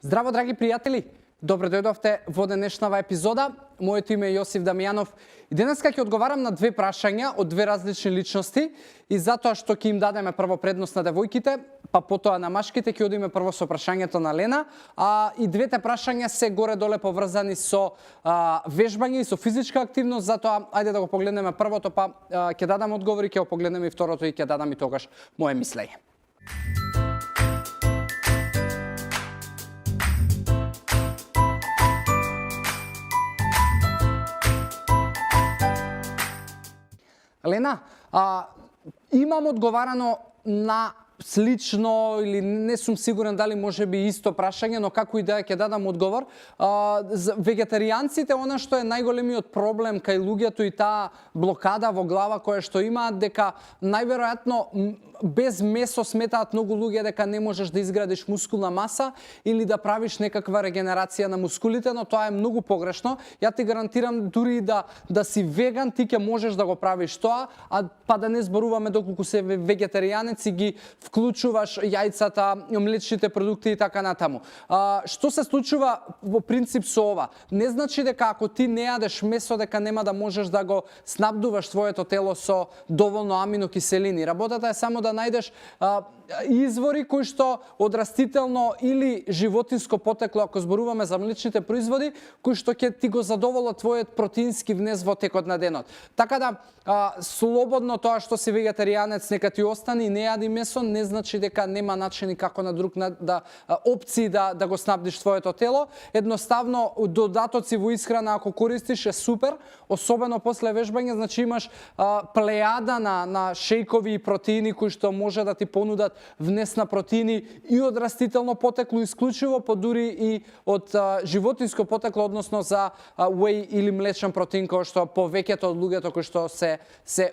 Здраво, драги пријатели! Добре дојдовте во денешнава епизода. Моето име е Јосиф Дамјанов и денеска ќе одговарам на две прашања од две различни личности и затоа што ќе им дадеме прво предност на девојките, па потоа на машките, ќе одиме прво со прашањето на Лена, и двете прашања се горе-доле поврзани со вежбање и со физичка активност, затоа ајде да го погледнеме првото, па ќе дадам одговори, ќе го погледнеме и второто и ќе дадам и тогаш мое мислење. Лена, имам одговарано на слично или не сум сигурен дали може би исто прашање, но како и да е ќе дадам одговор. За вегетаријанците, она што е најголемиот проблем кај луѓето и таа блокада во глава која што имаат, дека најверојатно без месо сметаат многу луѓе дека не можеш да изградиш мускулна маса или да правиш некаква регенерација на мускулите, но тоа е многу погрешно. Ја ти гарантирам дури да си веган, ти ќе можеш да го правиш тоа, па да не зборуваме доколку се вегетаријанец и ги вклучуваш јајцата, млечните продукти и така натаму. Што се случува во принцип со ова? Не значи дека ако ти не јадеш месо дека нема да можеш да го снабдуваш своето тело со доволно аминокиселини. Работата е само да најдеш извори кои што од растително или животинско потекло, ако зборуваме за млечните производи, кои што ќе ти го задоволат твојот протеински внес во текот на денот. Така да слободно тоа што си вегетаријанец нека ти остане и не јади месо, не значи дека нема начини како на друг опции да го снабдиш своето тело. Едноставно додатоци во исхрана ако користиш е супер, особено после вежбање, значи имаш плејада на шејкови и протеини кои што може да ти понудат внес на протеини и од растително потекло исклучиво, па дури и од животинско потекло, односно за whey или млечен протеин, кој што повеќето од луѓето кои што се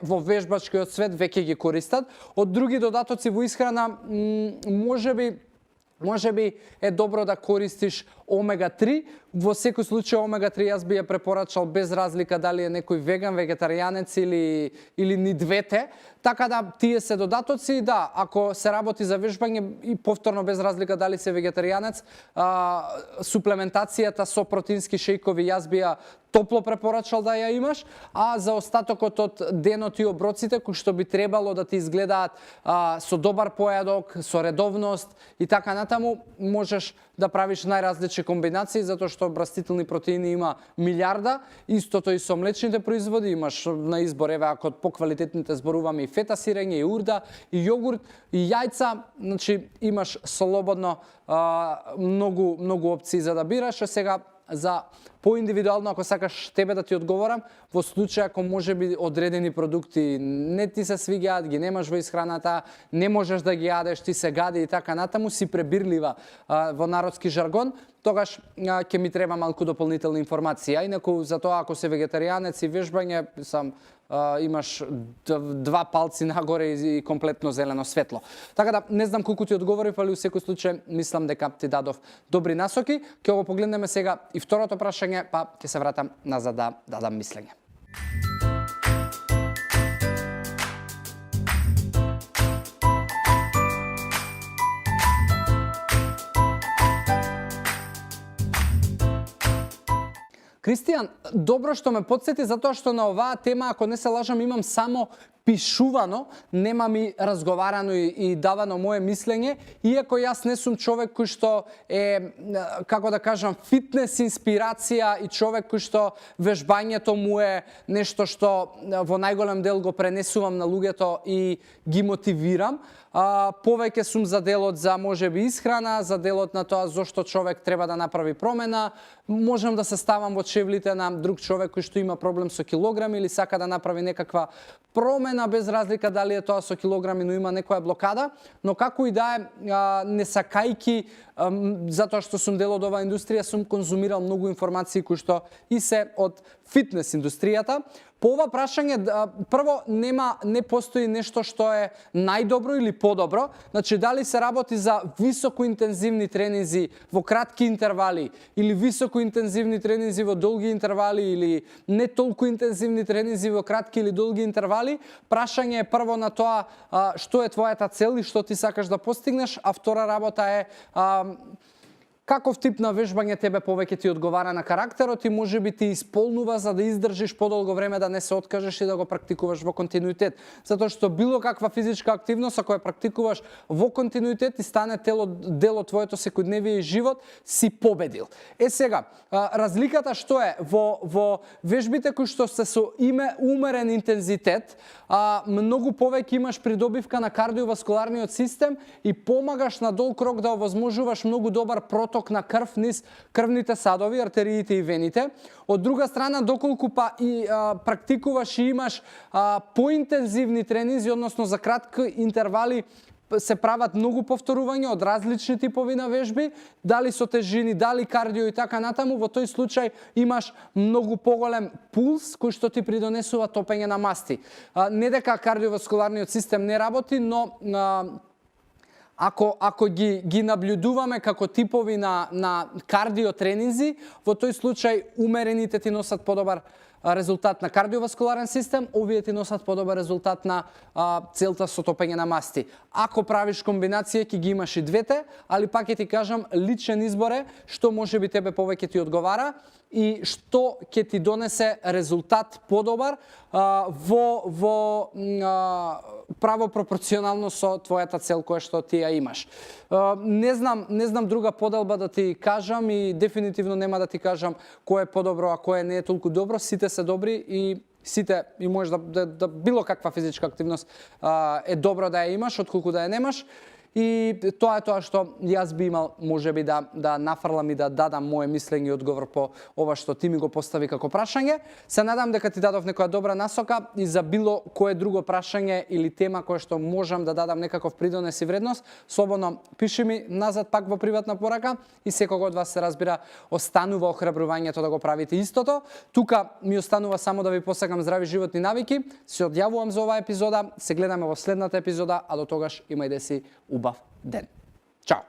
во вежбачкиот свет веќе ги користат. Од други додатоци во исхрана може би е добро да користиш омега-3. Во секој случај омега-3 јас би ја препорачал без разлика дали е некој веган, вегетаријанец или ни двете. Така да тие се додатоци, да, ако се работи за вежбање и повторно без разлика дали се вегетаријанец, суплементацијата со протеински шејкови јас би ја топло препорачал да ја имаш, а за остатокот од денот и оброците кои што би требало да ти изгледаат со добар појадок, со редовност и така натаму, можеш да правиш најразлични комбинации, затоа што растителни протеини има милиарда, истото и со млечните производи, имаш на избор, еве ако поквалитетните зборуваме и фета сирење, и урда, и јогурт, и јајца, значи имаш слободно многу опции за да бираш. Сега за поиндивидуално, ако сакаш тебе да ти одговорам, во случај ако може би одредени продукти не ти се свиѓаат, ги немаш во исхраната, не можеш да ги јадеш, ти се гади и така натаму, си пребирлива во народски жаргон, тогаш ќе ми треба малку дополнителна информација. Инаку за тоа ако се вегетаријанец и вежбање, имаш два палци нагоре и комплетно зелено светло. Така да не знам колку ти одговорив, али во секој случај мислам дека ти дадов добри насоки. Ќе го погледнеме сега и второто прашање, па ќе се вратам назад да дадам мислење. Кристијан, добро што ме подсети, затоа што на оваа тема, ако не се лажам, имам само пишувано, нема ми разговарано и давано мое мислење, иако јас не сум човек кој што е, како да кажам, фитнес инспирација и човек кој што вежбањето му е нешто што во најголем дел го пренесувам на луѓето и ги мотивирам. Повеќе сум за делот за можеби исхрана, за делот на тоа зошто човек треба да направи промена. Можам да се ставам во чевлите на друг човек кој што има проблем со килограми или сака да направи некаква промена без разлика дали е тоа со килограми, но има некоја блокада, но како и да е, не сакајки затоа што сум дел од оваа индустрија, сум конзумирал многу информации кои што и се од фитнес индустријата. По ова прашање, прво, не постои нешто што е најдобро или подобро. Значи, дали се работи за високоинтензивни тренинзи во кратки интервали или високоинтензивни тренинзи во долги интервали или не толку интензивни тренинзи во кратки или долги интервали, прашање е прво на тоа што е твојата цел и што ти сакаш да постигнеш, а втора работа е каков тип на вежбање тебе повеќе ти одговара на карактерот и можеби ти исполнува за да издржиш подолго време, да не се откажеш и да го практикуваш во континуитет. Затоа што било каква физичка активност, ако ја практикуваш во континуитет и стане дел од твоето секојдневие живот, си победил. Сега, разликата што е во вежбите кои што се со умерен интензитет, многу повеќе имаш придобивка на кардиоваскуларниот систем и помагаш на долг рок да овозможуваш многу добар проток на крв низ крвните садови, артериите и вените. Од друга страна, доколку па и практикуваш и имаш поинтензивни тренинзи, односно за кратки интервали, се прават многу повторувања од различни типови на вежби, дали со тежини, дали кардио и така натаму, во тој случај имаш многу поголем пулс кој што ти придонесува топење на масти. Не дека кардиоваскуларниот систем не работи, но ако ги наблюдуваме како типови на кардио тренинзи, во тој случај умерените ти носат подобар резултат на кардиоваскуларен систем, овие ти носат подобар резултат на целта со топење на масти. Ако правиш комбинација, ќе ги имаш и двете, али пак ќе ти кажам, личен избор е што може би тебе повеќе ти одговара и што ќе ти донесе резултат подобар во право пропорционално со твојата цел која што ти ја имаш. Не знам друга поделба да ти кажам и дефинитивно нема да ти кажам кој е подобро, а кој не е толку добро. Сите се добри и сите и можеш да било каква физичка активност е добро да ја имаш отколку да ја немаш. И тоа е тоа што јас би имал можеби да нафрлам и да дадам моje мислење и одговор по ова што ти ми го постави како прашање. Се надам дека ти дадов некоја добра насока и за било кое друго прашање или тема која што можам да дадам некаков придонес и вредност, слободно пиши ми назад пак во приватна порака и секого од вас се разбира останува охрабрувањето да го правите истото. Тука ми останува само да ви посакам здрави животни навики. Се одјавувам за оваа епизода, се гледаме во следната епизода, а до тогаш имајте си убав ден. Чао!